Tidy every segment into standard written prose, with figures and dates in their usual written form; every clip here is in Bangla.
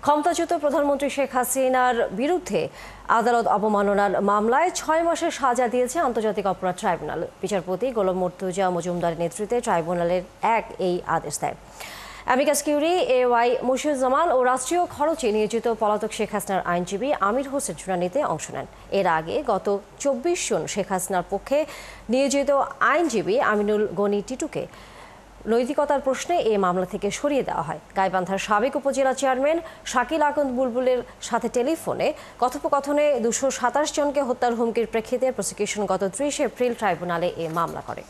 ক্ষমতাচ্যুত প্রধানমন্ত্রী শেখ হাসিনার বিরুদ্ধে আদালত অবমাননার মামলায় ৬ মাসের সাজা দিয়েছে আন্তর্জাতিক অপরাধ ট্রাইব্যুনাল। বিচারপতি গোলাম মুর্তজা মজুমদারের নেতৃত্বে ট্রাইব্যুনালের এই আদেশ দেয়। অ্যামিকাস কিউরি, AY মুশিউজ্জামান ও রাষ্ট্রীয় খরচে নিয়োজিত পলাতক শেখ হাসিনার আইনজীবী আমির হোসেন শুনানিতে অংশ নেন। এর আগে গত ২৪ জুন শেখ হাসিনার পক্ষে নিয়োজিত আইনজীবী আমিনুল গনি টিটুকে নৈতিকতার প্রশ্নে এই মামলা থেকে সরিয়ে দেওয়া হয়। গাইবান্ধার সাবেক উপজেলা চেয়ারম্যান শাকিল আকন্দ বুলবুলের সাথে টেলিফোনে কথোপকথনে ২২৭ জনকে হত্যার হুমকির প্রেক্ষিতে প্রসিকিউশন গত ৩০ এপ্রিল ট্রাইব্যুনালে এ মামলা করে।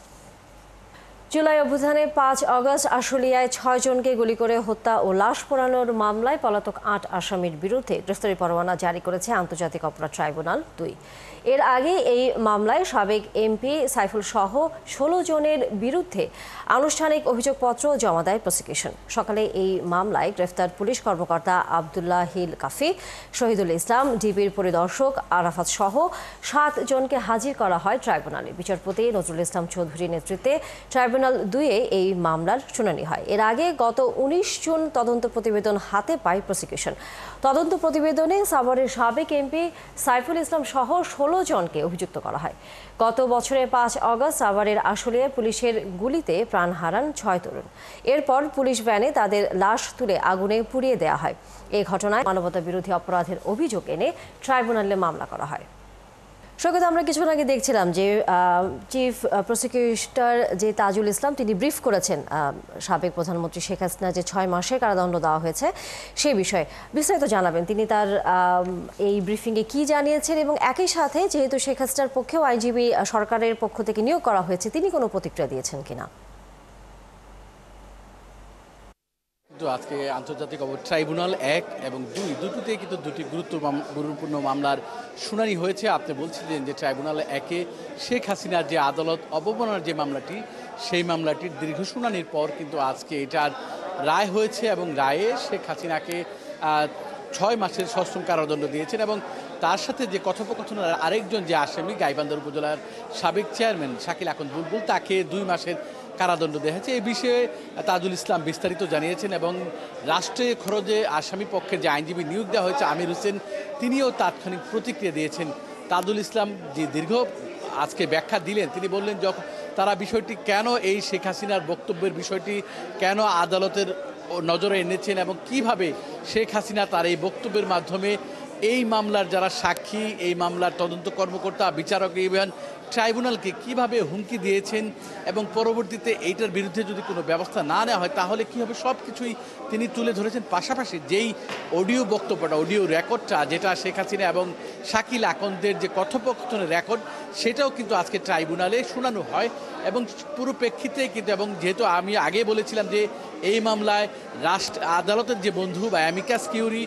জুলাই অভ্যুত্থানে ৫ আগস্ট আশুলিয়ায় ৬ জনকে গুলি করে হত্যা ও লাশ পোড়ানোর মামলায় পলাতক ৮ আসামির বিরুদ্ধে গ্রেফতারি পরোয়ানা জারি করেছে আন্তর্জাতিক অপরাধ ট্রাইব্যুনাল ২। এর আগে এই মামলায় সাবেক MP সাইফুল সহ ১৬ জনের বিরুদ্ধে আনুষ্ঠানিক অভিযোগপত্র জমা দেয় প্রসিকিউশন। সকালে এই মামলায় গ্রেফতার পুলিশ কর্মকর্তা আবদুল্লাহ হিল কাফি, শহীদুল ইসলাম, ডিবির পরিদর্শক আরাফাত সহ ৭ জনকে হাজির করা হয় ট্রাইব্যুনালে। বিচারপতি নজরুল ইসলাম চৌধুরীর নেতৃত্বে ট্রাইব্যুনাল ২-এ এই মামলার শুনানি হয়। এর আগে গত ১৯ জুন তদন্ত প্রতিবেদন হাতে পায় প্রসিকিউশন। তদন্ত প্রতিবেদনে সাভারের সাবেক MP সাইফুল ইসলাম সহ ১৬ জনকে অভিযুক্ত করা হয়। গত বছরের ৫ আগস্ট সাভারের আশুলিয়ায় পুলিশের গুলিতে প্রাণ হারান ৬ তরুণ। এরপর পুলিশ ভ্যানে তাদের লাশ তুলে আগুনে পুড়িয়ে দেওয়া হয়। এই ঘটনায় মানবতা বিরোধী অপরাধের অভিযোগ এনে ট্রাইব্যুনালে মামলা করা হয়। সৈকত, আমরা কিছুক্ষণ আগে দেখছিলাম যে চিফ প্রসিকিউটর যে তাজুল ইসলাম তিনি ব্রিফ করেছেন সাবেক প্রধানমন্ত্রী শেখ হাসিনা যে ৬ মাসের কারাদণ্ড দেওয়া হয়েছে সেই বিষয়ে বিস্তারিত জানাবেন। তিনি তার এই ব্রিফিংয়ে কি জানিয়েছেন এবং একই সাথে যেহেতু শেখ হাসিনার পক্ষেও আইনজীবী সরকারের পক্ষ থেকে নিয়োগ করা হয়েছে, তিনি কোনো প্রতিক্রিয়া দিয়েছেন কিনা? আজকে আন্তর্জাতিক অপরাধ ট্রাইব্যুনাল ১ এবং ২ দুটোতেই কিন্তু দুটি গুরুত্বপূর্ণ মামলার শুনানি হয়েছে। আপনি বলছিলেন যে ট্রাইব্যুনাল ১-এ শেখ হাসিনার যে আদালত অবমাননার যে মামলাটি, সেই মামলাটির দীর্ঘ শুনানির পর কিন্তু আজকে এটার রায় হয়েছে এবং রায়ে শেখ হাসিনাকে ৬ মাসের সশ্রম কারাদণ্ড দিয়েছেন এবং তার সাথে যে কথোপকথনের আরেকজন যে আসামি গাইবান্ধার উপজেলার সাবেক চেয়ারম্যান শাকিল আকন্দ বুলবুল, তাকে ২ মাসের কারাদণ্ড দেওয়া হয়েছে। এই বিষয়ে তাজুল ইসলাম বিস্তারিত জানিয়েছেন এবং রাষ্ট্রীয় খরচে আসামি পক্ষের যে আইনজীবী নিয়োগ দেওয়া হয়েছে আমির হোসেন, তিনিও তাৎক্ষণিক প্রতিক্রিয়া দিয়েছেন। তাজুল ইসলাম যে দীর্ঘ আজকে ব্যাখ্যা দিলেন, তিনি বললেন যখন তারা বিষয়টি কেন এই শেখ হাসিনার বক্তব্যের বিষয়টি কেন আদালতের নজরে এনেছেন এবং কিভাবে শেখ হাসিনা তার এই বক্তব্যের মাধ্যমে এই মামলার যারা সাক্ষী, এই মামলার তদন্ত কর্মকর্তা, বিচারক, ইভেন ট্রাইব্যুনালকে কিভাবে হুমকি দিয়েছেন এবং পরবর্তীতে এইটার বিরুদ্ধে যদি কোনো ব্যবস্থা না নেওয়া হয় তাহলে কী হবে, সব কিছুই তিনি তুলে ধরেছেন। পাশাপাশি যেই অডিও বক্তব্যটা, অডিও রেকর্ডটা যেটা শেখ হাসিনা এবং শাকিল আকন্দের যে কথোপকথনের রেকর্ড, সেটাও কিন্তু আজকে ট্রাইব্যুনালে শোনানো হয় এবং পুরো প্রেক্ষিতে কিন্তু, এবং যেহেতু আমি আগে বলেছিলাম যে এই মামলায় আদালতের যে বন্ধু বা অ্যামিকাস কিউরি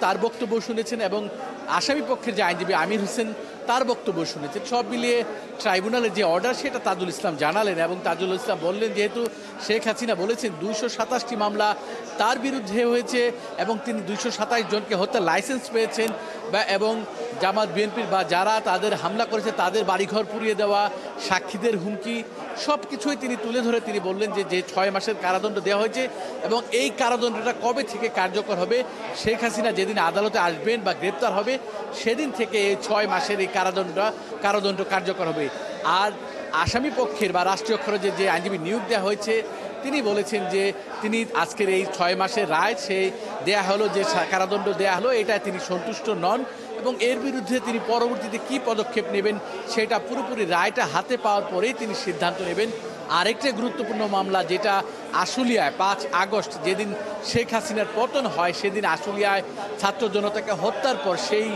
তার বক্তব্য শুনেছেন এবং আসামি পক্ষের যে আইনজীবী আমির হোসেন তার বক্তব্য শুনেছেন। সব মিলিয়ে ট্রাইব্যুনালের যে অর্ডার সেটা তাজুল ইসলাম জানালেন এবং তাজুল ইসলাম বললেন যেহেতু শেখ হাসিনা বলেছেন ২২৭টি মামলা তার বিরুদ্ধে হয়েছে এবং তিনি ২২৭ জনকে হত্যার লাইসেন্স পেয়েছেন এবং জামাত বিএনপির বা যারা তাদের হামলা করেছে তাদের বাড়িঘর পুড়িয়ে দেওয়া, সাক্ষীদের হুমকি, সব কিছুই তিনি তুলে ধরে তিনি বললেন যে ৬ মাসের কারাদণ্ড দেওয়া হয়েছে এবং এই কারাদণ্ডটা কবে থেকে কার্যকর হবে, শেখ হাসিনা যেদিন আদালতে আসবেন বা গ্রেপ্তার হবে সেদিন থেকে এই ৬ মাসের এই কারাদণ্ড কার্যকর হবে। আর আসামি পক্ষের বা রাষ্ট্রীয় খরচের যে আইনজীবী নিয়োগ দেওয়া হয়েছে তিনি বলেছেন যে তিনি আজকের এই ৬ মাসের রায় সেই দেয়া হলো, যে কারাদণ্ড দেয়া হলো, এটা তিনি সন্তুষ্ট নন এবং এর বিরুদ্ধে তিনি পরবর্তীতে কী পদক্ষেপ নেবেন সেটা পুরোপুরি রায়টা হাতে পাওয়ার পরেই তিনি সিদ্ধান্ত নেবেন। আরেকটা গুরুত্বপূর্ণ মামলা যেটা আশুলিয়ায় ৫ আগস্ট যেদিন শেখ হাসিনার পতন হয় সেদিন আশুলিয়ায় ছাত্র জনতাকে হত্যার পর সেই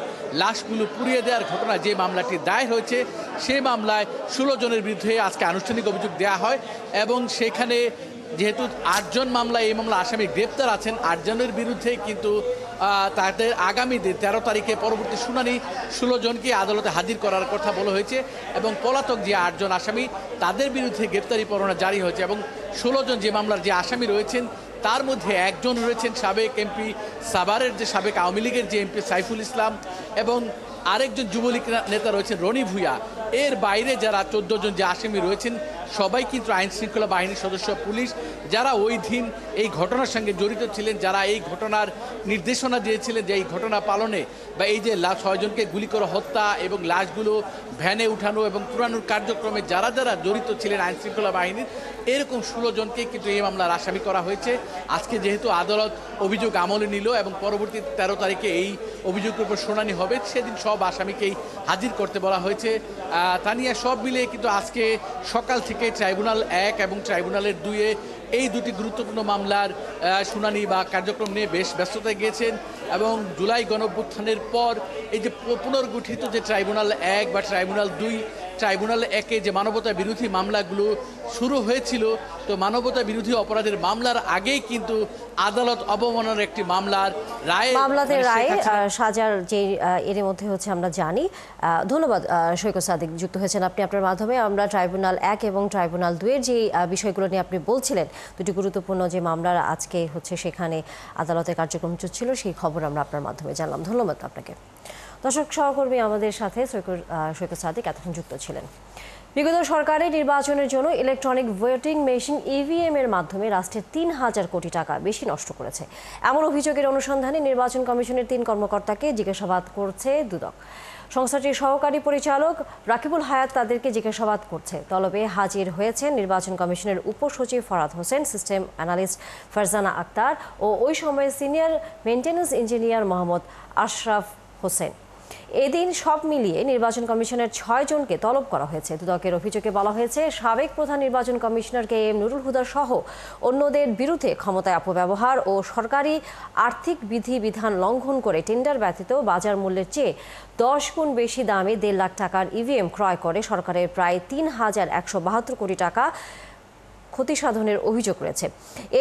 লাশগুলো পুড়িয়ে দেওয়ার ঘটনা যে মামলাটি দায়ের হয়েছে, সেই মামলায় ১৬ জনের বিরুদ্ধে আজকে আনুষ্ঠানিক অভিযোগ দেওয়া হয় এবং সেখানে যেহেতু ৮ জন মামলায় এই মামলা আসামি গ্রেপ্তার আছেন, ৮ জনের বিরুদ্ধে কিন্তু তাদের আগামী ১৩ তারিখে পরবর্তী শুনানি ১৬ জনকে আদালতে হাজির করার কথা বলা হয়েছে এবং পলাতক যে ৮ জন আসামি তাদের বিরুদ্ধে গ্রেপ্তারি পরোয়ানা জারি হয়েছে এবং ১৬ জন যে মামলার যে আসামি রয়েছেন তার মধ্যে একজন রয়েছেন সাবেক MP সাভারের যে সাবেক আওয়ামী লীগের যে MP সাইফুল ইসলাম এবং আরেকজন যুবলীগ নেতা রয়েছেন রনি ভূঁইয়া। এর বাইরে যারা 14 জন যে আসামি রয়েছেন সবাই কিন্তু আইন শৃঙ্খলা বাহিনীর সদস্য, পুলিশ, যারা ওই দিন এই ঘটনার সঙ্গে জড়িত ছিলেন, যারা এই ঘটনার নির্দেশনা দিয়েছিলেন যে এই ঘটনা পালনে বা এই যে 6 জনকে গুলি করে হত্যা এবং লাশগুলো ভ্যানে উঠানো এবং পুরানোর কার্যক্রমে যারা যারা জড়িত ছিলেন আইন শৃঙ্খলা বাহিনীর, এরকম 16 জনকে কিন্তু এই মামলার আসামি করা হয়েছে। আজকে যেহেতু আদালত অভিযোগ আমলে নিল এবং পরবর্তী 13 তারিখে এই অভিযোগের উপর শুনানি হবে, সেদিন সব আসামিকেই হাজির করতে বলা হয়েছে। তানিয়া, সব মিলিয়ে কিন্তু আজকে সকাল থেকে ট্রাইব্যুনাল 1 এবং ট্রাইব্যুনালের 2-এ এই দুটি গুরুত্বপূর্ণ মামলার শুনানি বা কার্যক্রম নিয়ে বেশ ব্যস্ততায় গিয়েছেন এবং জুলাই গণঅভ্যুত্থানের পর এই যে পুনর্গঠিত যে ট্রাইব্যুনাল 1 বা ট্রাইব্যুনাল 2, ট্রাইব্যুনাল 1-এ যে মানবতা বিরোধী মামলাগুলো শুরু হয়েছিল, তো মানবতা বিরোধী অপরাধের মামলার আগেই কিন্তু আদালত অবমাননার একটি মামলার রায়, মামলাতে রায় সাজার যে এর মধ্যে হচ্ছে আমরা জানি। ধন্যবাদ সৈকত সাদিক, যুক্ত হয়েছেন আপনি আপনার মাধ্যমে। আমরা ট্রাইব্যুনাল 1 এবং ট্রাইব্যুনাল 2-এর যে বিষয়গুলো নিয়ে আপনি বলছিলেন, দুটি গুরুত্বপূর্ণ যে মামলার আজকে হচ্ছে সেখানে আদালতের কার্যক্রম চলছিল, সেই খবর আমরা আপনার মাধ্যমে জানলাম। ধন্যবাদ আপনাকে। দর্শক, সহকর্মী আমাদের সাথে সৈকত সাদিক এতক্ষণ যুক্ত ছিলেন। বিগত সরকারের নির্বাচনের জন্য ইলেকট্রনিক ভোটিং মেশিন ইভিএম এর মাধ্যমে রাষ্ট্রের 3000 কোটি টাকা বেশি নষ্ট করেছে, এমন অভিযোগের অনুসন্ধানে নির্বাচন কমিশনের 3 কর্মকর্তাকে জিজ্ঞাসাবাদ করছে দুদক। সংস্থাটির সহকারী পরিচালক রাকিবুল হায়াত তাদেরকে জিজ্ঞাসাবাদ করছে। তলবে হাজির হয়েছেন নির্বাচন কমিশনের উপসচিব ফরহাদ হোসেন, সিস্টেম অ্যানালিস্ট ফারজানা আক্তার ও ওই সময়ের senior maintenance engineer Mohammad Ashraf Hossain. এদিন সব মিলিয়ে নির্বাচন কমিশনের 6 জনকে তলব করা হয়েছে। দুদকের অভিযোগে বলা হয়েছে, সাবেক প্রধান নির্বাচন কমিশনার KM নুরুল হুদা সহ অন্যদের বিরুদ্ধে ক্ষমতায় অপব্যবহার ও সরকারি আর্থিক বিধিবিধান লঙ্ঘন করে টেন্ডার ব্যতীত বাজার মূল্যের চেয়ে 10 গুণ বেশি দামে 1.5 লাখ টাকার ইভিএম ক্রয় করে সরকারের প্রায় 3172 কোটি টাকা ক্ষতি সাধনের অভিযোগ রয়েছে।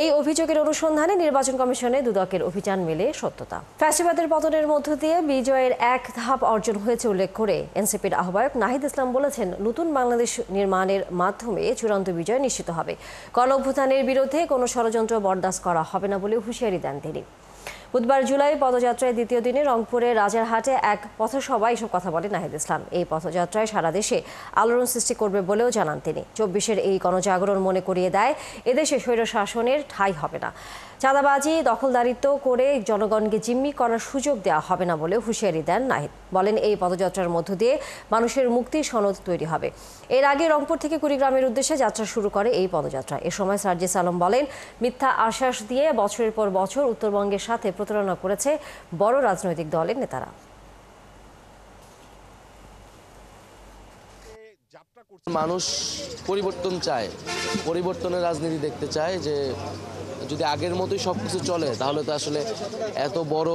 এই অভিযোগের অনুসন্ধানে নির্বাচন কমিশনে দুদকের অভিযান মেলে সত্যতা। ফ্যাসিবাদের পতনের মধ্য দিয়ে বিজয়ের এক ধাপ অর্জন হয়েছে উল্লেখ করে এনসিপির আহ্বায়ক নাহিদ ইসলাম বলেছেন, নতুন বাংলাদেশ নির্মাণের মাধ্যমে চূড়ান্ত বিজয় নিশ্চিত হবে। গণঅভ্যুত্থানের বিরুদ্ধে কোনো ষড়যন্ত্র বরদাস্ত করা হবে না বলে হুঁশিয়ারি দেন তিনি। বুধবার জুলাই পদযাত্রায় দ্বিতীয় দিনে রংপুরের রাজারহাটে এক পথসভায় এসব কথা বলেন নাহিদ ইসলাম। এই পথযাত্রায় সারা দেশে আলোড়ন সৃষ্টি করবে বলেও জানান তিনি। 24-এর এই গণজাগরণ মনে করিয়ে দেয়, এদেশে স্বৈরশাসনের ঠাঁই হবে না। চাঁদাবাজি, দখলদারিত্ব করে জনগণকে জিম্মি করার সুযোগ দেওয়া হবে না বলে হুঁশিয়ারি দেন নাহিদ। বলেন, এই পদযাত্রার মধ্য দিয়ে মানুষের মুক্তির সনদ তৈরি হবে। এর আগে রংপুর থেকে কুড়িগ্রামের উদ্দেশ্যে যাত্রা শুরু করে এই পদযাত্রা। এ সময় সার্জিস আলম বলেন, মিথ্যা আশ্বাস দিয়ে বছরের পর বছর উত্তরবঙ্গের সাথে প্রতারণা করেছে বড় রাজনৈতিক দলের নেতারা। মানুষ পরিবর্তন চায়, পরিবর্তনের রাজনীতি দেখতে চায়। যে যদি আগের মতোই সব কিছু চলে তাহলে তো আসলে এত বড়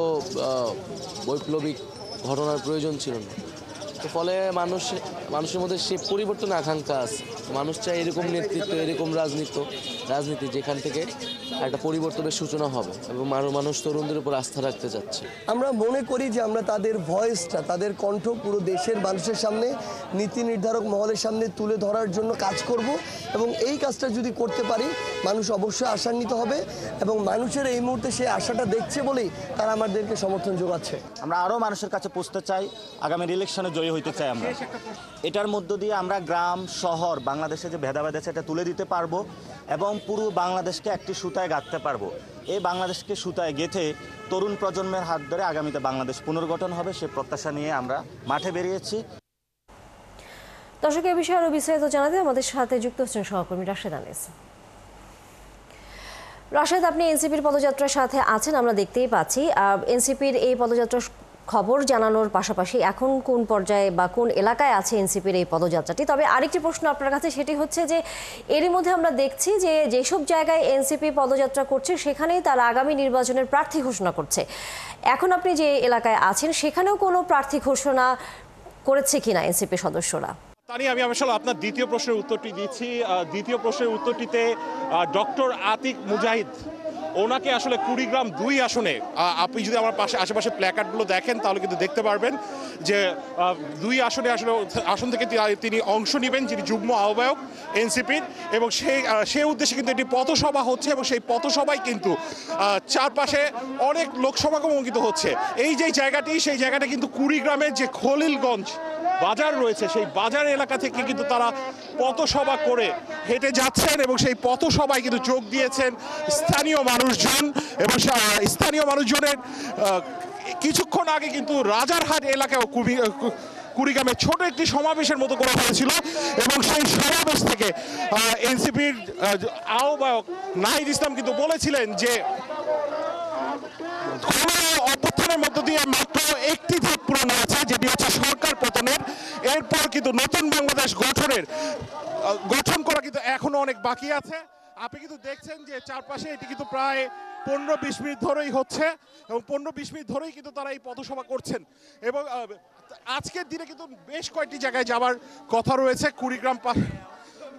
বৈপ্লবিক ঘটনার প্রয়োজন ছিল না। তো ফলে মানুষের মধ্যে সে পরিবর্তনের আকাঙ্ক্ষা আছে। মানুষ চায় এরকম নেতৃত্ব, এরকম রাজনীতি যেখান থেকে একটা পরিবর্তনের সূচনা হবে এবং মানুষ তরুণদের উপর আস্থা রাখতে যাচ্ছে। আমরা মনে করি যে আমরা তাদের ভয়েসটা, তাদের কণ্ঠ পুরো দেশের মানুষের সামনে, নীতি নির্ধারক মহলের সামনে তুলে ধরার জন্য কাজ করব এবং এই কাজটা যদি করতে পারি মানুষ অবশ্যই আশান্বিত হবে এবং মানুষের এই মুহূর্তে সেই আশাটা দেখছে বলেই তারা আমাদেরকে সমর্থন যোগাচ্ছে। আমরা আরও মানুষের কাছে পৌঁছতে চাই, আগামীর ইলেকশনে জয়ী হইতে চাই আমরা। এটার মধ্য দিয়ে আমরা গ্রাম শহর বাংলাদেশে যে ভেদাভেদ আছে এটা তুলে দিতে পারবো এবং পুরো বাংলাদেশকে একটি সুতায় গাঁথতে পারবো। এই বাংলাদেশকে সুতায় গেঁথে তরুণ প্রজন্মের হাত ধরে আগামীতে বাংলাদেশ পুনর্গঠন হবে, সে প্রত্যাশা নিয়ে আমরা মাঠে বেরিয়েছি। দর্শক, এই বিষয়ে আরও বিস্তারিত জানাতে আমাদের সাথে যুক্ত হচ্ছেন সহকর্মী রাশেদ আনিস। রাশেদ, আপনি এনসিপির পদযাত্রার সাথে আছেন, আমরা দেখতেই পাচ্ছি। এনসিপির এই পদযাত্রার খবর জানানোর পাশাপাশি এখন কোন পর্যায়ে বা কোন এলাকায় আছে এনসিপির এই পদযাত্রাটি? তবে আরেকটি প্রশ্ন আপনার কাছে, সেটি হচ্ছে যে এরই মধ্যে আমরা দেখছি যে যেসব জায়গায় এনসিপি পদযাত্রা করছে সেখানেই তারা আগামী নির্বাচনের প্রার্থী ঘোষণা করছে। এখন আপনি যে এলাকায় আছেন সেখানেও কোনো প্রার্থী ঘোষণা করেছে কিনা এনসিপি সদস্যরা? তানি, আমি আসলে আপনার দ্বিতীয় প্রশ্নের উত্তরটি দিচ্ছি। দ্বিতীয় প্রশ্নের উত্তরটিতে ডক্টর আতিক মুজাহিদ, ওনাকে আসলে কুড়িগ্রাম 2 আসনে, আপনি যদি আমার আশেপাশে প্ল্যাকার্ডগুলো দেখেন তাহলে কিন্তু দেখতে পারবেন যে 2 আসনে আসলে আসন থেকে তিনি অংশ নেবেন, যিনি যুগ্ম আহ্বায়ক এনসিপির, এবং সেই উদ্দেশ্যে কিন্তু একটি পথসভা হচ্ছে এবং সেই পথসভায় কিন্তু চারপাশে অনেক লোক সমাগম কিন্তু হচ্ছে। এই যে জায়গাটি, সেই জায়গাটা কিন্তু কুড়িগ্রামের যে খলিলগঞ্জ, বাজার রয়েছে সেই বাজার এলাকা থেকে কিন্তু তারা পথসভা করে হেঁটে যাচ্ছেন এবং সেই পথসভায় কিন্তু যোগ দিয়েছেন স্থানীয় মানুষজন এবং স্থানীয় মানুষজনের কিছুক্ষণ আগে কিন্তু রাজারহাট এলাকায় কুড়িগ্রামে ছোট একটি সমাবেশের মতো করা হয়েছিল এবং সেই সমাবেশ থেকে এনসিপির আহ্বায়ক নাহিদ ইসলাম কিন্তু বলেছিলেন যে অভ্যুত্থানের মধ্য দিয়ে মাত্র একটি ধাপ পূরণ হয়েছে, যেটি হচ্ছে সরকার পতনের। এরপর কিন্তু নতুন বাংলাদেশ গঠন করা কিন্তু এখনো অনেক বাকি আছে। আপনি কিন্তু দেখছেন যে চারপাশে এটি কিন্তু প্রায় 15-20 মিনিট ধরেই হচ্ছে এবং 15-20 মিনিট ধরেই কিন্তু তারা এই পথসভা করছেন এবং আজকের দিনে কিন্তু বেশ কয়েকটি জায়গায় যাওয়ার কথা রয়েছে।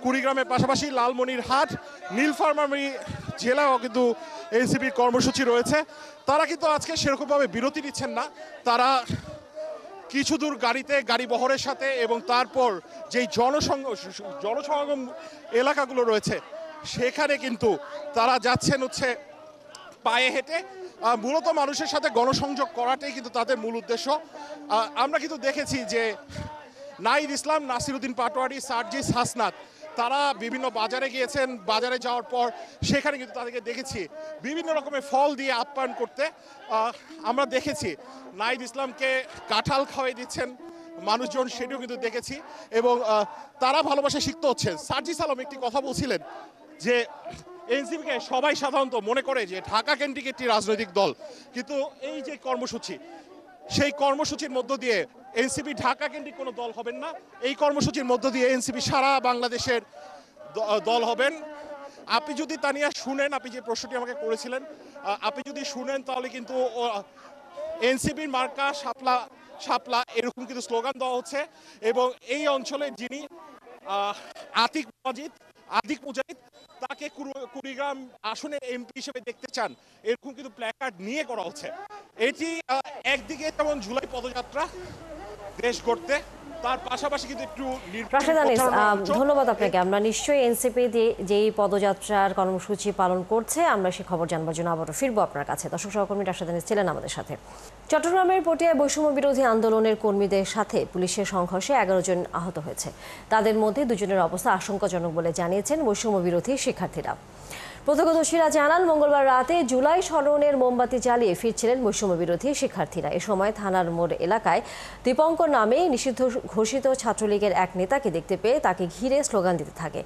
কুড়িগ্রামের পাশাপাশি লালমনিরহাট, নীলফামারী জেলাও কিন্তু এনসিপির কর্মসূচি রয়েছে। তারা কিন্তু আজকে সেরকমভাবে বিরতি নিচ্ছেন না, তারা কিছু দূর গাড়ি বহরের সাথে এবং তারপর যেই জনসমাগম এলাকাগুলো রয়েছে সেখানে কিন্তু তারা যাচ্ছেন হচ্ছে পায়ে হেঁটে। মূলত মানুষের সাথে গণসংযোগ করাটাই কিন্তু তাদের মূল উদ্দেশ্য। আমরা কিন্তু দেখেছি যে নাহিদ ইসলাম, নাসিরউদ্দিন পাটোয়ারি, সার্জিস হাসনাত তারা বিভিন্ন বাজারে গিয়েছেন। বাজারে যাওয়ার পর সেখানে কিন্তু তাদেরকে দেখেছি বিভিন্ন রকমের ফল দিয়ে আপ্যায়ন করতে। আমরা দেখেছি নাহিদ ইসলামকে কাঁঠাল খাওয়াই দিচ্ছেন মানুষজন, সেটিও কিন্তু দেখেছি এবং তারা ভালোবাসা শিখতে হচ্ছে। সার্জিস আলম একটি কথা বলছিলেন যে এনসিপিকে সবাই সাধারণত মনে করে যে ঢাকা কেন্দ্রিক একটি রাজনৈতিক দল, কিন্তু এই যে কর্মসূচি সেই কর্মসূচির মধ্য দিয়ে এনসিপি ঢাকা কেন্দ্রিক কোনো দল হবেন না। এই কর্মসূচির মধ্য দিয়ে এনসিপি সারা বাংলাদেশের দল হবেন। আপনি যদি তা নিয়ে শুনেন, আপনি যে প্রশ্নটি আমাকে করেছিলেন, আপনি যদি শুনেন তাহলে কিন্তু এনসিপির মার্কা শাপলা এরকম কিন্তু স্লোগান দেওয়া হচ্ছে এবং এই অঞ্চলের যিনি আতিক মুজাহিদ তাকে কুড়িগ্রাম আসনে এমপি হিসেবে দেখতে চান, এরকম কিন্তু প্ল্যাকার্ড নিয়ে করা হচ্ছে। এটি একদিকে যেমন জুলাই পদযাত্রা দেশ গড়তে, তার পাশাপাশি কিন্তু একটু রাশেদ আনিস, ধন্যবাদ আপনাকে। আমরা নিশ্চয়ই এনসিপি যেই পদযাত্রার কর্মসূচি পালন করছে আমরা সে খবর জানবার জন্য আবারও ফিরবো আপনার কাছে। দর্শক সহকর্মী রাশেদ আনিস ছিলেন আমাদের সাথে। চট্টগ্রামের পটিয়ায় বৈষম্য বিরোধী আন্দোলনের কর্মীদের সাথে পুলিশের সংঘর্ষে 11 জন আহত হয়েছে। তাদের মধ্যে 2 জনের অবস্থা আশঙ্কাজনক বলে জানিয়েছেন বৈষম্য বিরোধী শিক্ষার্থীরা। প্রত্যক্ষদর্শীরা জানান, মঙ্গলবার রাতে জুলাই স্মরণের মোমবাতি জ্বালিয়ে ফিরছিলেন বৈষম্য বিরোধী শিক্ষার্থীরা। এ সময় থানার মোড় এলাকায় দীপঙ্কর নামে নিষিদ্ধ ঘোষিত ছাত্রলীগের এক নেতাকে দেখতে পেয়ে তাকে ঘিরে স্লোগান দিতে থাকে।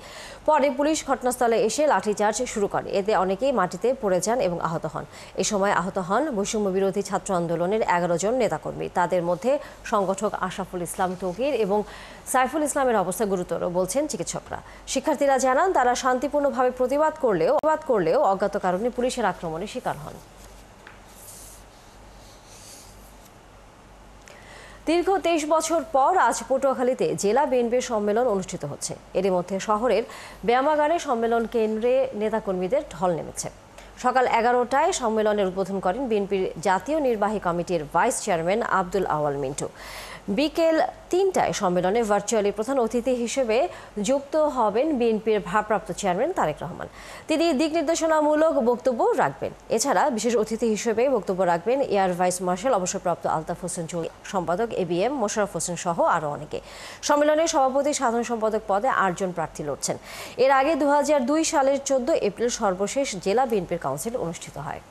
পরে পুলিশ ঘটনাস্থলে এসে লাঠিচার্জ শুরু করে। এতে অনেকেই মাটিতে পড়ে যান এবং আহত হন। এ সময় আহত হন বৈষম্য বিরোধী ছাত্র আন্দোলনের 11 জন নেতাকর্মী। তাদের মধ্যে সংগঠক আশরাফুল ইসলাম তৌকির এবং সাইফুল ইসলামের অবস্থা গুরুতর বলছেন চিকিৎসকরা। শিক্ষার্থীরা জানান, তারা শান্তিপূর্ণভাবে প্রতিবাদ করলেও অজ্ঞাত কারণে পুলিশের আক্রমণের শিকার হন। দীর্ঘ 23 বছর পর আজ পটুয়াখালীতে জেলা বিএনপির সম্মেলন অনুষ্ঠিত হচ্ছে। এর মধ্যে শহরের ব্যায়ামাগারে সম্মেলন কেন্দ্রে নেতাকর্মীদের ঢল নেমেছে। সকাল 11টায় সম্মেলনের উদ্বোধন করেন বিএনপির জাতীয় নির্বাহী কমিটির ভাইস চেয়ারম্যান আব্দুল আওয়াল মিন্টু। বিকেল 3টায় সম্মেলনে ভার্চুয়ালি প্রধান অতিথি হিসেবে যুক্ত হবেন বিএনপির ভারপ্রাপ্ত চেয়ারম্যান তারেক রহমান। তিনি দিক নির্দেশনামূলক বক্তব্য রাখবেন। এছাড়া বিশেষ অতিথি হিসেবে বক্তব্য রাখবেন এয়ার ভাইস মার্শাল অবসরপ্রাপ্ত আলতাফ হোসেন চৌধুরী, সম্পাদক ABM মোশাররফ হোসেন সহ আরও অনেকে। সম্মেলনে সভাপতি, সাধারণ সম্পাদক পদে 8 জন প্রার্থী লড়ছেন। এর আগে 2002 সালের 14 এপ্রিল সর্বশেষ জেলা বিএনপির কাউন্সিল অনুষ্ঠিত হয়।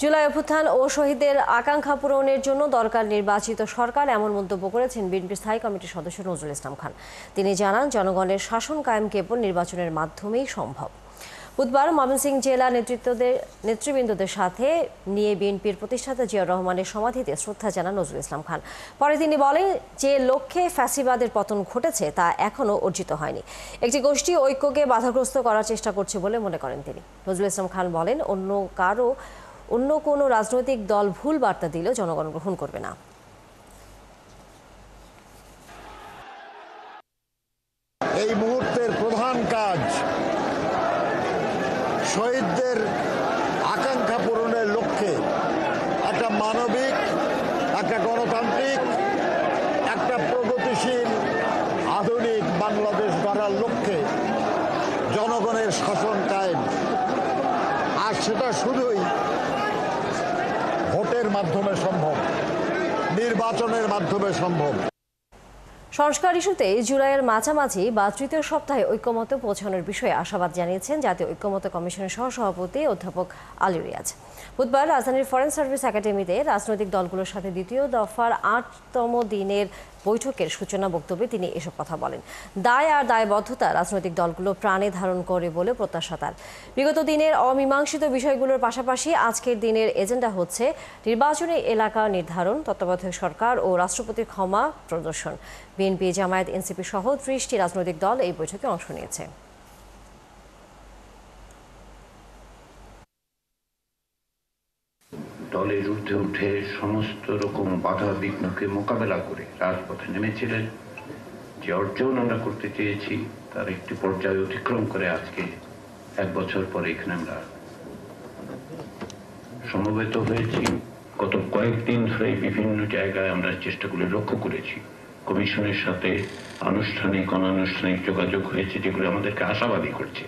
জুলাই অভ্যুত্থান ও শহীদদের আকাঙ্ক্ষা পূরণের জন্য দরকার নির্বাচিত সরকার, এমন মন্তব্য করেছেন বিএনপির স্থায়ী কমিটির সদস্য নজরুল ইসলাম খান। তিনি জানান, জনগণের শাসন কায়েম কেবল নির্বাচনের মাধ্যমেই সম্ভব। বুধবার ময়মনসিংহ জেলা নেতৃবৃন্দদের সাথে নিয়ে বিএনপির প্রতিষ্ঠাতা জিয়াউর রহমানের সমাধিতে শ্রদ্ধা জানান নজরুল ইসলাম খান। পরে তিনি বলেন, যে লক্ষ্যে ফ্যাসিবাদের পতন ঘটেছে তা এখনও অর্জিত হয়নি। একটি গোষ্ঠী ঐক্যকে বাধাগ্রস্ত করার চেষ্টা করছে বলে মনে করেন তিনি। নজরুল ইসলাম খান বলেন, অন্য কোনো রাজনৈতিক দল ভুল বার্তা দিলেও জনগণ গ্রহণ করবে না। এই মুহূর্তের প্রধান কাজ শহীদদের আকাঙ্ক্ষা পূরণের করার লক্ষ্যে জনগণের শাসন কায়েম, আর সেটা শুধুই ভোটের মাধ্যমে সম্ভব, নির্বাচনের মাধ্যমে সম্ভব। সংস্কার ইস্যুতে জুলাইয়ের মাঝামাঝি বা তৃতীয় সপ্তাহে ঐক্যমতে পৌঁছানোর বিষয়ে আশাবাদ জানিয়েছেন জাতীয় ঐক্যমত্য কমিশনের সহসভাপতি অধ্যাপক আলী রিয়াজ। বুধবার রাজধানীর ফরেন সার্ভিস একাডেমিতে রাজনৈতিক দলগুলোর সাথে দ্বিতীয় দফার ৮তম দিনের বৈঠকের সূচনা বক্তব্যে তিনি এসব কথা বলেন। দায় আর দায়বদ্ধতা রাজনৈতিক দলগুলো প্রাণে ধারণ করে বলে প্রত্যাশা তার। বিগত দিনের অমীমাংসিত বিষয়গুলোর পাশাপাশি আজকের দিনের এজেন্ডা হচ্ছে নির্বাচনী এলাকা নির্ধারণ, তত্ত্বাবধায়ক সরকার ও রাষ্ট্রপতির ক্ষমা প্রদর্শন। বিএনপি, জামায়াত, এনসিপি সহ ৩০টি রাজনৈতিক দল এই বৈঠকে অংশ নিয়েছে। দলের ঊর্ধ্বে উঠে সমস্ত রকম বাধা বিঘ্নকে মোকাবেলা করে রাজপথে নেমেছিলেন। যে অর্জন আমরা করতে চেয়েছি তার একটি পর্যায়ে অতিক্রম করে আজকে ১ বছর পরে এখানে আমরা সমবেত হয়েছি। গত কয়েকদিন ধরে বিভিন্ন জায়গায় আমরা চেষ্টাগুলো লক্ষ্য করেছি। কমিশনের সাথে আনুষ্ঠানিক অনানুষ্ঠানিক যোগাযোগ হয়েছে, যেগুলো আমাদেরকে আশাবাদী করছে।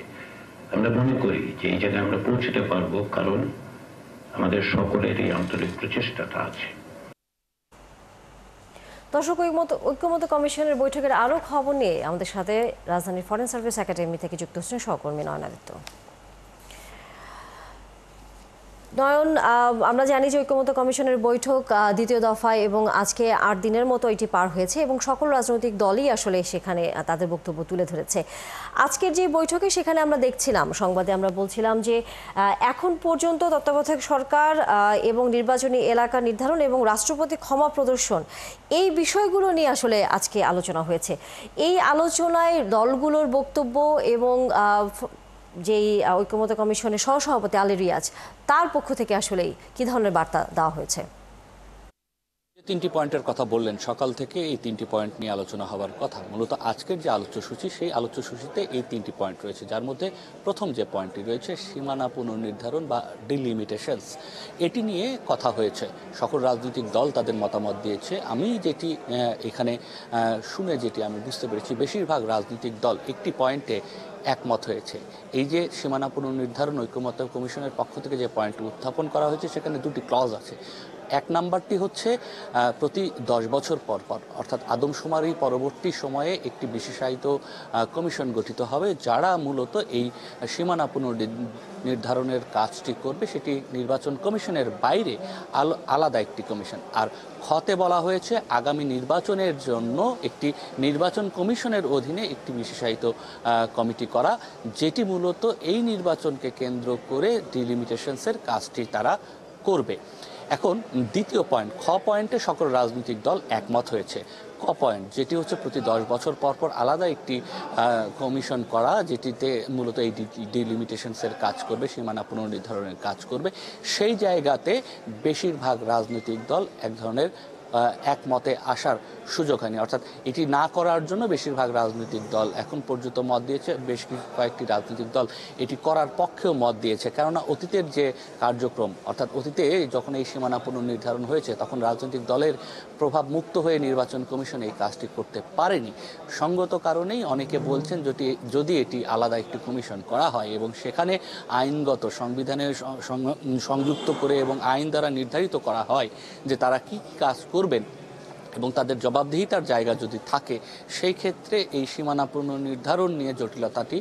আমরা মনে করি যে এই জায়গায় আমরা পৌঁছতে পারবো, কারণ আমাদের সকলের এই আন্তরিক প্রচেষ্টাটা আছে। দর্শক, ঐক্যমত্য কমিশনের বৈঠকের আরও খবর নিয়ে আমাদের সাথে রাজধানীর ফরেন সার্ভিস একাডেমি থেকে যুক্ত হচ্ছেন সহকর্মী নয়নাদিত্য। নয়ন, আমরা জানি যে ঐক্যমত্য কমিশনের বৈঠক দ্বিতীয় দফায় এবং আজকে ৮ দিনের মতো এটি পার হয়েছে এবং সকল রাজনৈতিক দলই আসলে সেখানে তাদের বক্তব্য তুলে ধরেছে। আজকের যে বৈঠকে সেখানে আমরা দেখছিলাম, সংবাদে আমরা বলছিলাম যে এখন পর্যন্ত তত্ত্বাবধায়ক সরকার এবং নির্বাচনী এলাকা নির্ধারণ এবং রাষ্ট্রপতি ক্ষমা প্রদর্শন, এই বিষয়গুলো নিয়ে আসলে আজকে আলোচনা হয়েছে। এই আলোচনায় দলগুলোর বক্তব্য এবং যেই ঐক্যমত্য কমিশনের সহসভাপতি আলী রিয়াজ, তার পক্ষ থেকে আসলেই কি ধরনের বার্তা দেওয়া হয়েছে? 3টি পয়েন্টের কথা বললেন, সকাল থেকে এই 3টি পয়েন্ট নিয়ে আলোচনা হওয়ার কথা। মূলত আজকের যে আলোচ্যসূচি, সেই আলোচ্যসূচিতে এই 3টি পয়েন্ট রয়েছে, যার মধ্যে প্রথম যে পয়েন্টটি রয়েছে সীমানা পুনর্নির্ধারণ বা ডিলিমিটেশনস, এটি নিয়ে কথা হয়েছে। সকল রাজনৈতিক দল তাদের মতামত দিয়েছে। আমি যেটি এখানে শুনে যেটি আমি বুঝতে পেরেছি, বেশিরভাগ রাজনৈতিক দল একটি পয়েন্টে একমত হয়েছে। এই যে সীমানা পুনর্নির্ধারণ ঐক্যমত্য কমিশনের পক্ষ থেকে যে পয়েন্ট উত্থাপন করা হয়েছে, সেখানে 2টি ক্লজ আছে। 1 নাম্বারটি হচ্ছে প্রতি 10 বছর পর পর, অর্থাৎ আদমশুমারি পরবর্তী সময়ে একটি বিশেষায়িত কমিশন গঠিত হবে, যারা মূলত এই সীমানা পুনর্নির্ধারণের কাজটি করবে। সেটি নির্বাচন কমিশনের বাইরে আলাদা একটি কমিশন। আর খতে বলা হয়েছে আগামী নির্বাচনের জন্য একটি নির্বাচন কমিশনের অধীনে একটি বিশেষায়িত কমিটি করা, যেটি মূলত এই নির্বাচনকে কেন্দ্র করে ডিলিমিটেশনসের কাজটি তারা করবে। এখন দ্বিতীয় পয়েন্ট, খ পয়েন্টে সকল রাজনৈতিক দল একমত হয়েছে। ক পয়েন্ট, যেটি হচ্ছে প্রতি 10 বছর পর পর আলাদা একটি কমিশন করা, যেটিতে মূলত এই ডিলিমিটেশনসের কাজ করবে, সীমানা পুনর্নির্ধারণের কাজ করবে। সেই জায়গাতে বেশিরভাগ রাজনৈতিক দল এক ধরনের একমতে আসার সুযোগ হয়নি, অর্থাৎ এটি না করার জন্য বেশিরভাগ রাজনৈতিক দল এখন পর্যন্ত মত দিয়েছে। বেশ কয়েকটি রাজনৈতিক দল এটি করার পক্ষেও মত দিয়েছে, কেননা অতীতের যে কার্যক্রম, অর্থাৎ অতীতে যখন এই সীমানা পুনর্নির্ধারণ হয়েছে, তখন রাজনৈতিক দলের প্রভাব মুক্ত হয়ে নির্বাচন কমিশন এই কাজটি করতে পারেনি। সঙ্গত কারণেই অনেকে বলছেন যদি এটি আলাদা একটি কমিশন করা হয় এবং সেখানে আইনগত সংবিধানের সংযুক্ত করে এবং আইন দ্বারা নির্ধারিত করা হয় যে তারা কি কাজ করবেন এবং তাদের জবাবদিহিতার জায়গা যদি থাকে, সেই ক্ষেত্রে এই সীমানা পুনর্নির্ধারণ নিয়ে জটিলতাটি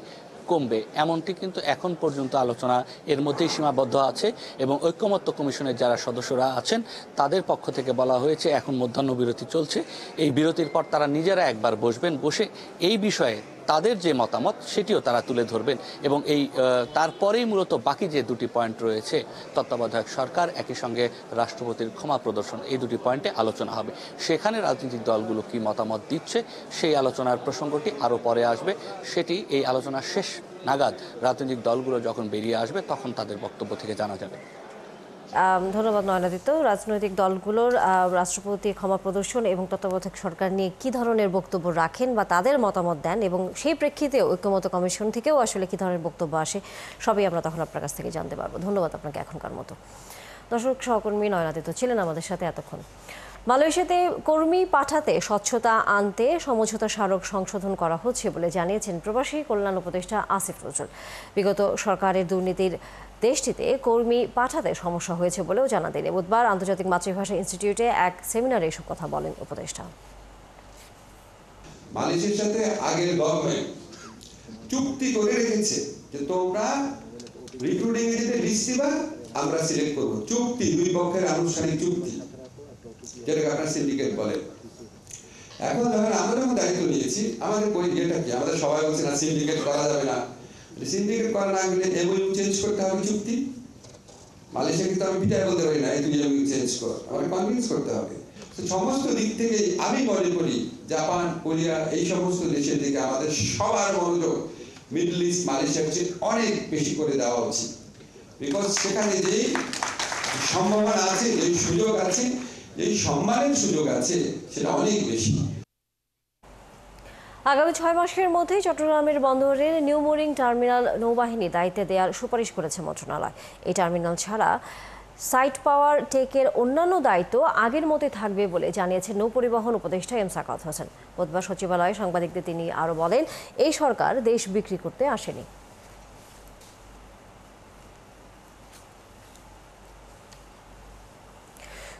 কমবে। এমনটি কিন্তু এখন পর্যন্ত আলোচনা এর মধ্যেই সীমাবদ্ধ আছে এবং ঐক্যমত্য কমিশনের যারা সদস্যরা আছেন তাদের পক্ষ থেকে বলা হয়েছে এখন মধ্যাহ্ন বিরতি চলছে, এই বিরতির পর তারা নিজেরা একবার বসবেন, বসে এই বিষয়ে তাদের যে মতামত সেটিও তারা তুলে ধরবেন এবং এই তারপরেই মূলত বাকি যে 2টি পয়েন্ট রয়েছে, তত্ত্বাবধায়ক সরকার একই সঙ্গে রাষ্ট্রপতির ক্ষমা প্রদর্শন, এই 2টি পয়েন্টে আলোচনা হবে। সেখানে রাজনৈতিক দলগুলো কি মতামত দিচ্ছে সেই আলোচনার প্রসঙ্গটি আরও পরে আসবে। সেটি এই আলোচনার শেষ নাগাদ রাজনৈতিক দলগুলো যখন বেরিয়ে আসবে তখন তাদের বক্তব্য থেকে জানা যাবে। ধন্যবাদ নয়নাদিত্য। রাজনৈতিক দলগুলোর রাষ্ট্রপতি ক্ষমা প্রদর্শন এবং তত্ত্বাবধায়ক সরকার নিয়ে কি ধরনের বক্তব্য রাখেন বা তাদের মতামত দেন এবং সেই প্রেক্ষিতে ঐক্যমত্য কমিশন থেকেও আসলে কি ধরনের বক্তব্য আসে, সবই আমরা তখন আপনার কাছ থেকে জানতে পারবো। ধন্যবাদ আপনাকে এখনকার মতো। দর্শক, সহকর্মী নয়নাদিত্য ছিলেন আমাদের সাথে এতক্ষণ। মালয়েশিয়াতে কর্মী পাঠাতে স্বচ্ছতা আনতে সমঝোতা স্মারক সংশোধন করা হচ্ছে বলে জানিয়েছেন প্রবাসী কল্যাণ উপদেষ্টা আসিফ নজরুল। বিগত সরকারের দুর্নীতির দেশটিতে কর্মী পাঠাতে সমস্যা হয়েছে বলেও জানান তিনি। বুধবার আন্তর্জাতিক মাতৃভাষা ইনস্টিটিউটে এক সেমিনারে এসব কথা বলেন উপদেষ্টা। মালয়েশিয়ার সাথে আগের গভর্নমেন্ট চুক্তি করে রেখেছে যে তোমরা রিক্রুটিং এ যেতে লিস্ট দিবা, আমরা সিলেক্ট করব। চুক্তি, দুই পক্ষের আনুষ্ঠানিক চুক্তি, যেটাকে আপনার সিন্ডিকেট বলে। এখন আমরা যখন দায়িত্ব নিয়েছি, আমাদের যেটা কি, আমাদের সবাই বলছে না সিন্ডিকেট করা যাবে না। সিন্ডিকেট করা না গেলে এমওইউ চেঞ্জ করতে হবে চুক্তি। মালয়েশিয়া কিন্তু আমি পিটায় বলতে পারি না এই তুই এমওইউ চেঞ্জ কর, আমাকে কনভিন্স করতে হবে। সমস্ত দিক থেকে আমি মনে করি জাপান, কোরিয়া, এই সমস্ত দেশের দিকে আমাদের সবার মনোযোগ মিডল ইস্ট, মালয়েশিয়ার চেয়ে অনেক বেশি করে দেওয়া উচিত। বিকজ সেখানে যেই সম্ভাবনা আছে, যেই সুযোগ আছে, যেই সম্মানের সুযোগ আছে, সেটা অনেক বেশি। আগামী 6 মাসের মধ্যেই চট্টগ্রামের বন্দরের নিউ মোরিং টার্মিনাল নৌবাহিনী দায়িত্বে দেওয়ার সুপারিশ করেছে মন্ত্রণালয়। এই টার্মিনাল ছাড়া সাইট পাওয়ার টেকের অন্যান্য দায়িত্ব আগের মতোই থাকবে বলে জানিয়েছেন নৌপরিবহন উপদেষ্টা এম সাকাত হোসেন। বুধবার সচিবালয়ে সাংবাদিকদের তিনি আরও বলেন, এই সরকার দেশ বিক্রি করতে আসেনি।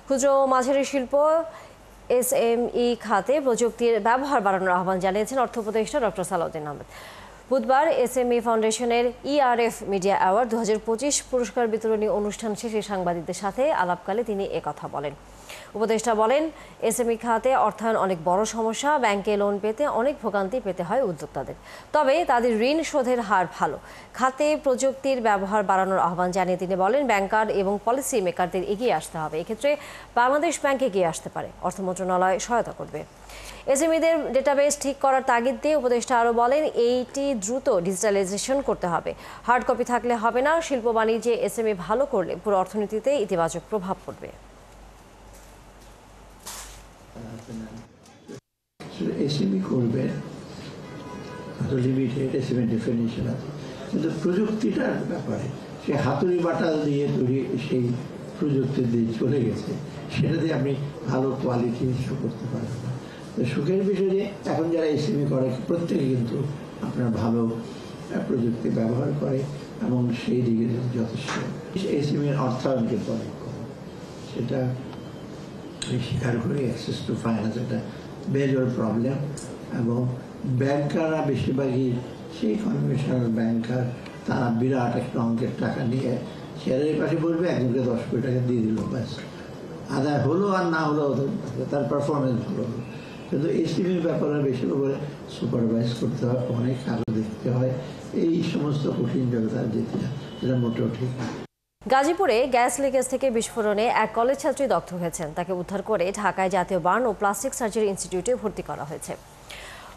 ক্ষুদ্র ও মাঝারি শিল্প এসএমই খাতে প্রযুক্তির ব্যবহার বাড়ানোর আহ্বান জানিয়েছেন অর্থ উপদেষ্টা ডক্টর সালাউদ্দিন আহমেদ। বুধবার এসএমই ফাউন্ডেশনের ইআরএফ মিডিয়া অ্যাওয়ার্ড 2025 পুরস্কার বিতরণী অনুষ্ঠান শেষে সাংবাদিকদের সাথে আলাপকালে তিনি একথা বলেন। উপদেষ্টা বলেন, এসএমই খাতে অর্থায়ন অনেক বড় সমস্যা। ব্যাংকে লোন পেতে অনেক ভোগান্তি পেতে হয় উদ্যোক্তাদের, তবে তাদের ঋণ শোধের হার ভালো। খাতে প্রযুক্তির ব্যবহার বাড়ানোর আহ্বান জানিয়ে তিনি বলেন, ব্যাংকার এবং পলিসি মেকারদের এগিয়ে আসতে হবে। এক্ষেত্রে বাংলাদেশ ব্যাংক এগিয়ে আসতে পারে, অর্থ মন্ত্রণালয় সহায়তা করবে। এসএমইদের ডেটাবেস ঠিক করার তাগিদ দিয়ে উপদেষ্টা আরও বলেন, এইটি দ্রুত ডিজিটালাইজেশন করতে হবে। হার্ড কপি থাকলে হবে না। শিল্প বাণিজ্যে এসএমই ভালো করলে পুরো অর্থনীতিতে ইতিবাচক প্রভাব পড়বে। এসএমই করবে, লিমিটেড এসএমই ডেফিনিশন আছে, কিন্তু প্রযুক্তিটার ব্যাপারে সে হাতুড়ি বাটাল দিয়ে তৈরি সেই প্রযুক্তি দিয়ে চলে গেছে, সেটা দিয়ে আপনি ভালো কোয়ালিটি শো করতে পারবেন না। তো সুখের বিষয় যে এখন যারা এসএমই করে প্রত্যেকে কিন্তু আপনার ভালো প্রযুক্তি ব্যবহার করে এবং সেই দিকে যথেষ্ট। এসএমইর অর্থায়নকে অনেক কম, সেটা স্বীকার করে। অ্যাক্সেস টু ফাইন্যান্স একটা মেজর প্রবলেম, এবং ব্যাংকাররা বেশিরভাগই সেই কনভেনশনাল ব্যাংকার, তারা বিরাট একটা অঙ্কের টাকা নিয়ে শেয়ারের পাশে বলবে, একজনকে 10 কোটি টাকা দিয়ে দিল, ব্যাস আদায় হলো আর না হলো তার পারফরমেন্স ভালো হলো। কিন্তু এসএমইর ব্যাপারে বেশি করে সুপারভাইজ করতে হয়, অনেক কাগজ দেখতে হয়, এই সমস্ত কঠিন জগৎ যেতে হয়, সেটা মোটেও ঠিক না। গাজীপুরে গ্যাস লিকেজ থেকে বিস্ফোরণে এক কলেজ ছাত্রী দগ্ধ হয়েছেন। তাকে উদ্ধার করে ঢাকায় জাতীয় বার্ন ও প্লাস্টিক সার্জারি ইনস্টিটিউটে ভর্তি করা হয়েছে।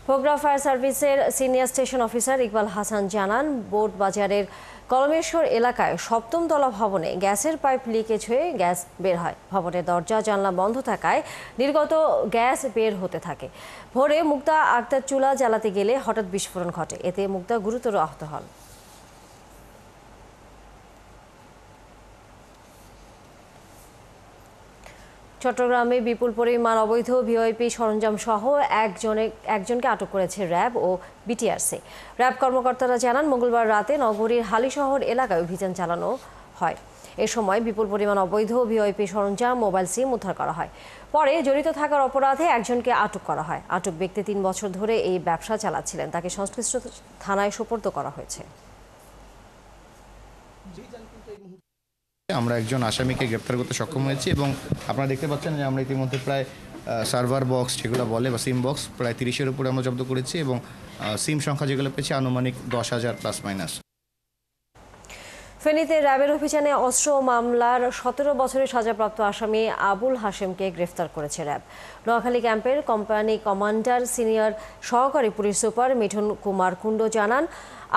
ভোগড়া ফায়ার সার্ভিসের senior station officer Iqbal Hasan জানান, বোর্ড বাজারের কলমেশ্বর এলাকায় 7ম তলা ভবনে গ্যাসের পাইপ লিকেজ হয়ে গ্যাস বের হয়। ভবনের দরজা জানলা বন্ধ থাকায় নির্গত গ্যাস বের হতে থাকে। ভোরে মুক্তা আক্তার চুলা জ্বালাতে গেলে হঠাৎ বিস্ফোরণ ঘটে, এতে মুক্তা গুরুতর আহত হন। চট্টগ্রামে বিপুল পরিমাণ অবৈধ ভিওআইপি সরঞ্জাম সহ একজনকে আটক করেছে র্যাব ও বিটিআরসি। র্যাব কর্মকর্তারা জানান, মঙ্গলবার রাতে নগরীর হালিশহর এলাকায় অভিযান চালানো হয়। এ সময় বিপুল পরিমাণ অবৈধ ভিওআইপি সরঞ্জাম, মোবাইল সিম উদ্ধার করা হয়। পরে জড়িত থাকার অপরাধে একজনকে আটক করা হয়। আটক ব্যক্তি 3 বছর ধরে এই ব্যবসা চালাচ্ছিলেন। তাকে সংশ্লিষ্ট থানায় সোপর্দ করা হয়েছে। আমরা একজন আসামিকে গ্রেপ্তার করতে সক্ষম হয়েছি এবং আপনারা দেখতে পাচ্ছেন যে আমরা ইতিমধ্যে প্রায় সার্ভার বক্স যেগুলো বলে বা সিম বক্স প্রায় 30-এর উপরে আমরা জব্দ করেছি এবং সিম সংখ্যা যেগুলো পেয়েছি আনুমানিক 10,000 প্লাস মাইনাস। ফেনীতে র্যাবের অভিযানে অস্ত্র মামলার 17 বছরের সাজাপ্রাপ্ত আসামি আবুল হাশেমকে গ্রেফতার করেছে র্যাব। নোয়াখালী ক্যাম্পের কোম্পানি কমান্ডার সিনিয়র সহকারী পুলিশ সুপার মিঠুন কুমার কুণ্ড জানান,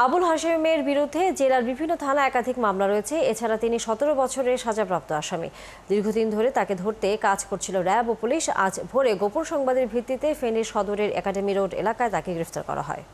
আবুল হাশেমের বিরুদ্ধে জেলার বিভিন্ন থানা একাধিক মামলা রয়েছে। এছাড়া তিনি 17 বছরের সাজাপ্রাপ্ত আসামি। দীর্ঘদিন ধরে তাকে ধরতে কাজ করছিল র্যাব ও পুলিশ। আজ ভোরে গোপন সংবাদের ভিত্তিতে ফেনীর সদরের একাডেমি রোড এলাকায় তাকে গ্রেফতার করা হয়।